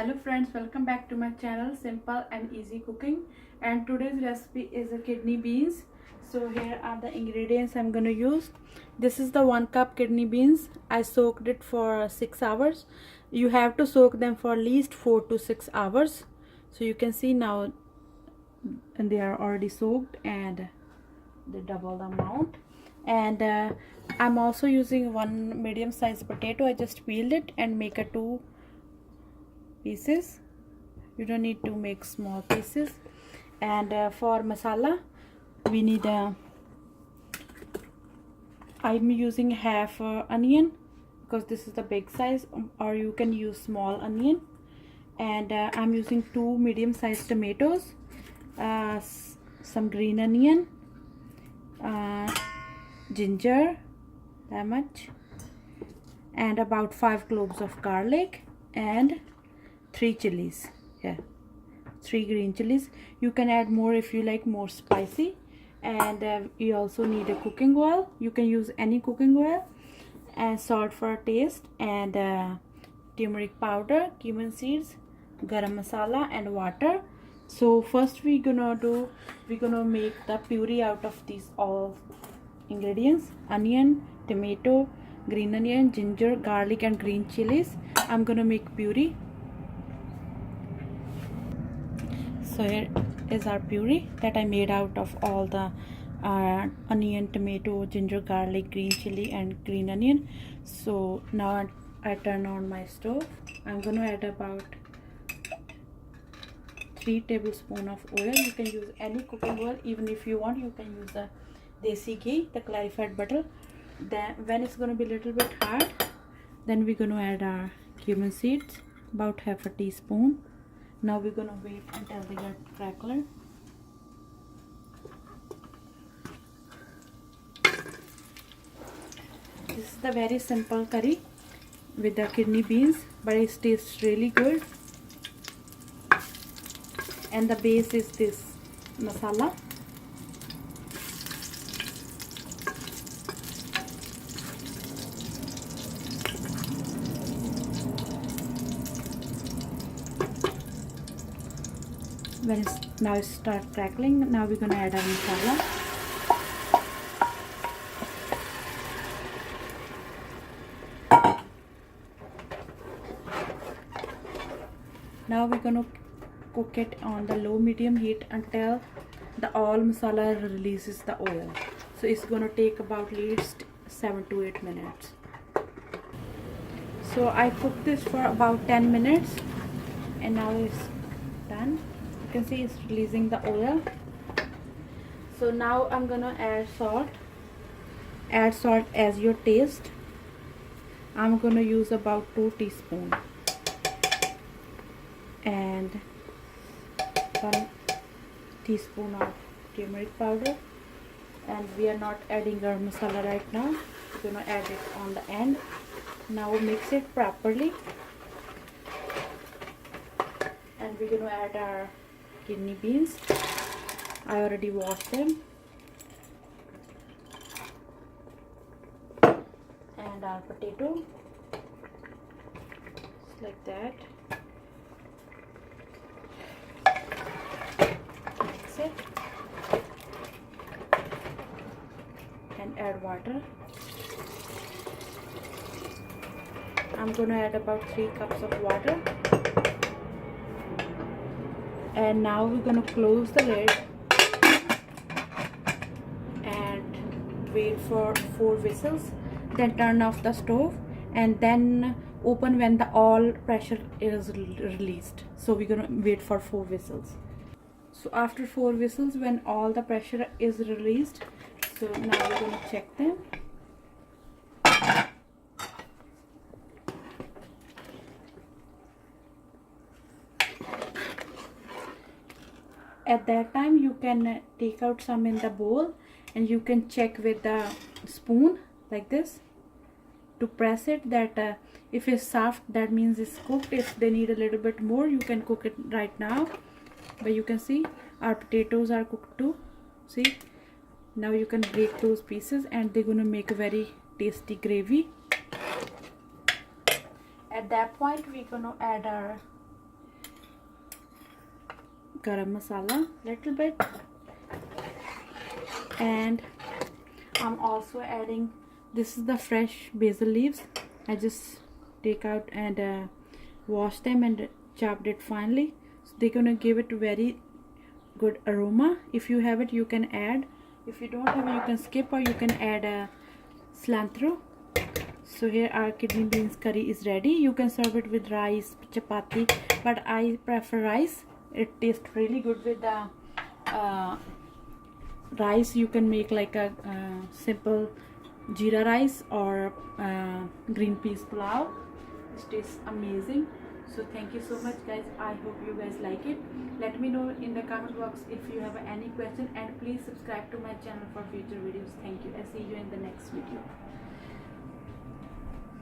Hello friends, welcome back to my channel Simple and Easy Cooking, and today's recipe is a kidney beans. So here are the ingredients I'm going to use. This is the 1 cup kidney beans. I soaked it for 6 hours. You have to soak them for at least 4 to 6 hours. So you can see now, and they are already soaked and they double the amount. And I'm also using 1 medium sized potato. I just peeled it and make a 2 pieces. You don't need to make small pieces. And for masala we need I'm using half onion because this is the big size, or you can use small onion. And I'm using 2 medium sized tomatoes, some green onion, ginger, that much, and about 5 cloves of garlic, and 3 chilies. Yeah, 3 green chilies. You can add more if you like more spicy. And you also need a cooking oil. You can use any cooking oil, and salt for taste, and turmeric powder, cumin seeds, garam masala, and water. So first we're gonna make the puree out of these all ingredients: onion, tomato, green onion, ginger, garlic, and green chilies. I'm gonna make puree. So here is our puree that I made out of all the onion, tomato, ginger, garlic, green chili, and green onion. So now I turn on my stove. I'm going to add about 3 tablespoons of oil. You can use any cooking oil. Even if you want, you can use the desi ghee, the clarified butter. Then when it's going to be a little bit hard, then we're going to add our cumin seeds, about half a teaspoon. Now we're gonna wait until they get crackling. This is the very simple curry with the kidney beans, but it tastes really good. And the base is this masala. When it's now start crackling, now we're gonna add our masala. Now we're gonna cook it on the low medium heat until the all masala releases the oil. So it's gonna take about at least 7 to 8 minutes. So I cooked this for about 10 minutes, and now it's done. You can see it's releasing the oil. So now I'm gonna add salt. Add salt as your taste. I'm gonna use about 2 teaspoons, and 1 teaspoon of turmeric powder. And we are not adding our masala right now. We're gonna add it on the end. Now mix it properly, and we're gonna add our kidney beans. I already washed them, and our potato, just like that. Mix it and add water. I'm gonna add about 3 cups of water. And now we're gonna close the lid and wait for 4 whistles. Then turn off the stove, and then open when the all pressure is released. So we're gonna wait for 4 whistles. So after 4 whistles, when all the pressure is released, so now we're gonna check them. At that time you can take out some in the bowl, and you can check with the spoon like this to press it, that if it's soft, that means it's cooked. If they need a little bit more, you can cook it right now. But you can see our potatoes are cooked too. See, now you can break those pieces, and they're gonna make a very tasty gravy. At that point we're gonna add our garam masala little bit, and I'm also adding, this is the fresh basil leaves. I just take out and wash them and chopped it finely, so they're gonna give it very good aroma. If you have it, you can add. If you don't have it, you can skip, or you can add cilantro. So here our kidney beans curry is ready. You can serve it with rice, chapati, but I prefer rice. It tastes really good with the rice. You can make like a simple jeera rice or green peas pulao. It tastes amazing. So thank you so much guys. I hope you guys like it. Let me know in the comment box if you have any question, and please subscribe to my channel for future videos. Thank you. I'll see you in the next video.